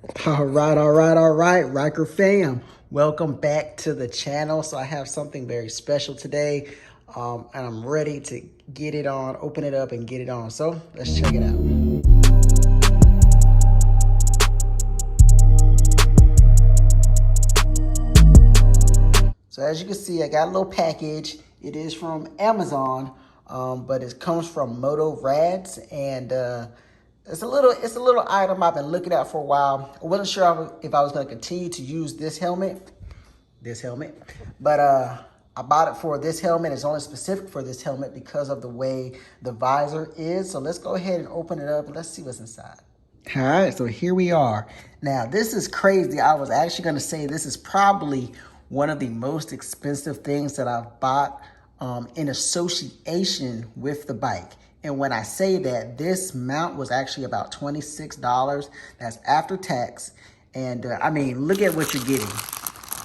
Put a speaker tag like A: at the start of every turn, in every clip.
A: All right, Ryker Fam. Welcome back to the channel. So I have something very special today, and I'm ready to get it on, open it up and get it on. So let's check it out. So as you can see, I got a little package. It is from Amazon, but it comes from MotoRadds, and it's a little item I've been looking at for a while. I wasn't sure if I was going to continue to use this helmet, but I bought it for this helmet. It's only specific for this helmet because of the way the visor is. So let's go ahead and open it up and let's see what's inside. All right, so here we are. Now, this is crazy. I was actually going to say this is probably one of the most expensive things that I've bought in association with the bike. And when I say that, this mount was actually about $26. That's after tax. And I mean, look at what you're getting.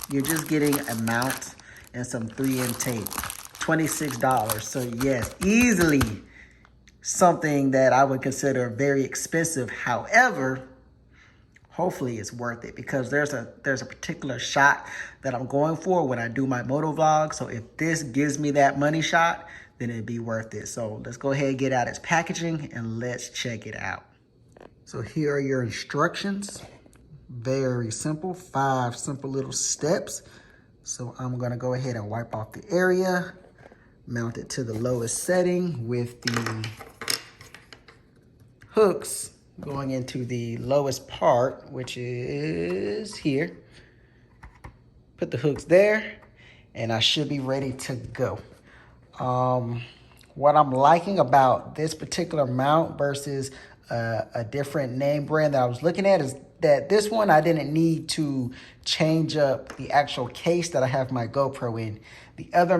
A: You're just getting a mount and some 3M tape. $26. So yes, easily something that I would consider very expensive. However, hopefully it's worth it because there's a particular shot that I'm going for when I do my moto vlog. So if this gives me that money shot, then it'd be worth it. So let's go ahead and get out its packaging and let's check it out. So here are your instructions. Very simple, 5 simple little steps. So I'm gonna go ahead and wipe off the area, mount it to the lowest setting with the hooks going into the lowest part, which is here. Put the hooks there and I should be ready to go. What I'm liking about this particular mount versus a different name brand that I was looking at is that this one I didn't need to change up the actual case that I have my GoPro in. The other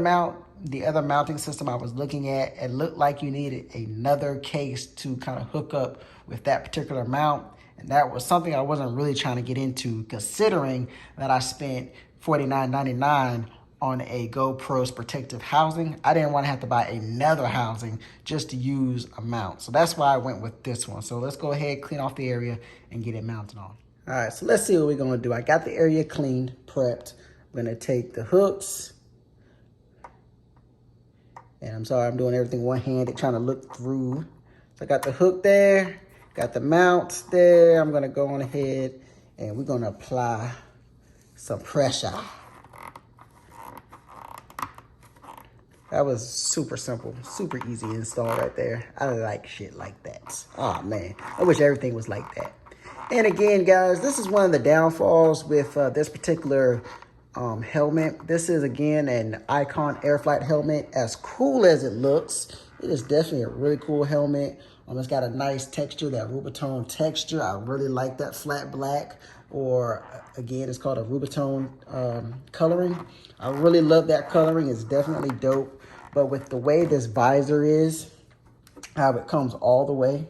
A: mounting system I was looking at, it looked like you needed another case to kind of hook up with that particular mount. And that was something I wasn't really trying to get into, considering that I spent $49.99 on a GoPro's protective housing. I didn't want to have to buy another housing just to use a mount. So that's why I went with this one. So let's go ahead, clean off the area and get it mounted on. All right, so let's see what we're gonna do. I got the area cleaned, prepped. I'm gonna take the hooks. And I'm sorry, I'm doing everything one-handed, trying to look through. So I got the hook there, got the mount there. I'm gonna go on ahead and we're gonna apply some pressure. That was super simple, super easy install right there. I like shit like that. Oh man, I wish everything was like that. And again, guys, this is one of the downfalls with this particular helmet. This is, again, an Icon Airflight helmet. As cool as it looks, it is definitely a really cool helmet. It's got a nice texture, that Rubitone texture. I really like that flat black, or again, it's called a Rubitone coloring. I really love that coloring. It's definitely dope. But with the way this visor is, how it comes all the way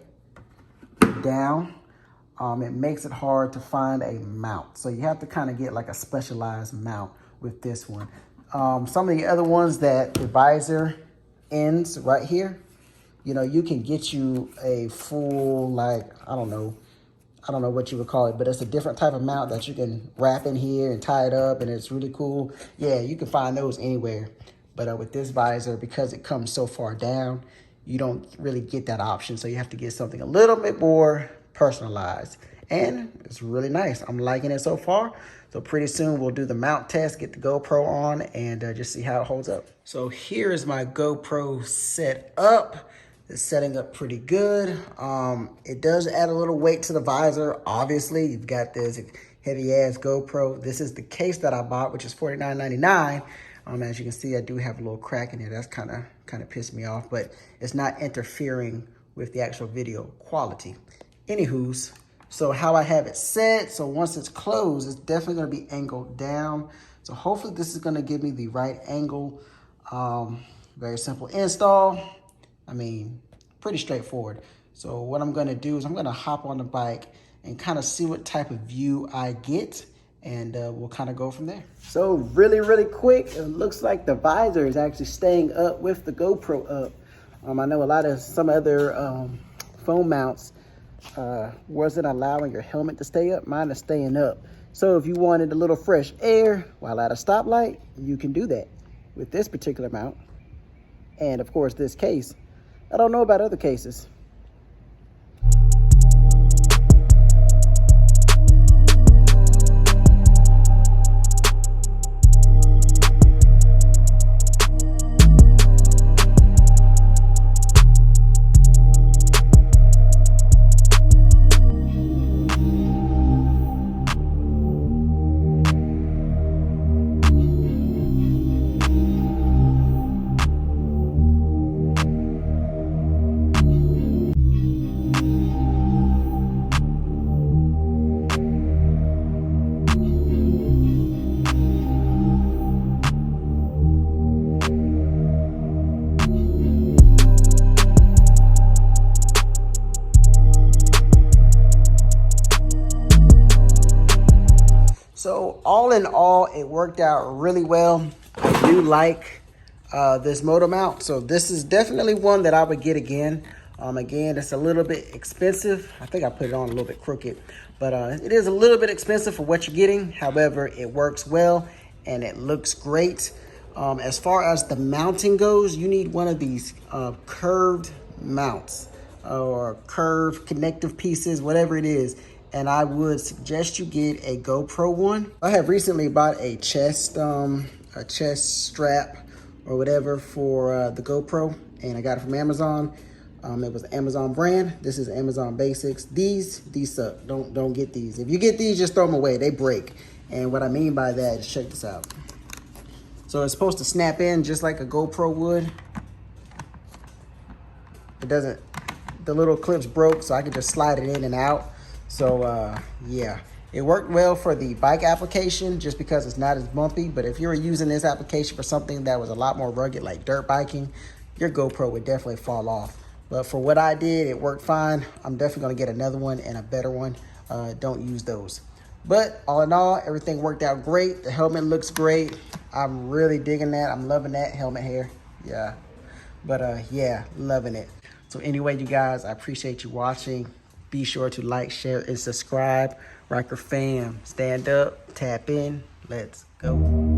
A: down, it makes it hard to find a mount. So you have to kind of get like a specialized mount with this one. Some of the other ones that the visor ends right here, you know, you can get you a full, like, I don't know what you would call it, but it's a different type of mount that you can wrap in here and tie it up, and it's really cool. Yeah, you can find those anywhere. But with this visor, because it comes so far down, you don't really get that option. So you have to get something a little bit more personalized. And it's really nice. I'm liking it so far. So pretty soon we'll do the mount test, get the GoPro on, and just see how it holds up. So here is my GoPro set up. It's setting up pretty good. It does add a little weight to the visor. Obviously, you've got this heavy ass GoPro. This is the case that I bought, which is $49.99. As you can see, I do have a little crack in here. That's kind of pissed me off, but it's not interfering with the actual video quality. Anywho's, so how I have it set, so once it's closed, it's definitely gonna be angled down. So hopefully this is gonna give me the right angle. Very simple install. I mean, pretty straightforward. So what I'm gonna do is I'm gonna hop on the bike and kind of see what type of view I get, and we'll kind of go from there. So really quick, it looks like the visor is actually staying up with the GoPro up. I know some other phone mounts wasn't allowing your helmet to stay up. Mine is staying up. So if you wanted a little fresh air while at a stoplight, you can do that with this particular mount. And of course, this case. I don't know about other cases. So all in all, it worked out really well. I do like this motor mount. So this is definitely one that I would get again. Again, it's a little bit expensive. I think I put it on a little bit crooked, but it is a little bit expensive for what you're getting. However, it works well and it looks great. As far as the mounting goes, you need one of these curved mounts or curved connective pieces, whatever it is. And I would suggest you get a GoPro one. I have recently bought a chest strap or whatever for the GoPro, and I got it from Amazon. It was an Amazon brand. This is Amazon Basics. These suck. Don't get these. If you get these, just throw them away. They break. And what I mean by that is, check this out. So it's supposed to snap in just like a GoPro would. It doesn't. The little clips broke, so I could just slide it in and out. So yeah, it worked well for the bike application just because it's not as bumpy. But if you were using this application for something that was a lot more rugged, like dirt biking, your GoPro would definitely fall off. But for what I did, it worked fine. I'm definitely gonna get another one and a better one. Don't use those. But all in all, everything worked out great. The helmet looks great. I'm really digging that. I'm loving that helmet hair. Yeah. But yeah, loving it. So anyway, you guys, I appreciate you watching. Be sure to like, share, and subscribe. Ryker Fam, stand up, tap in. Let's go.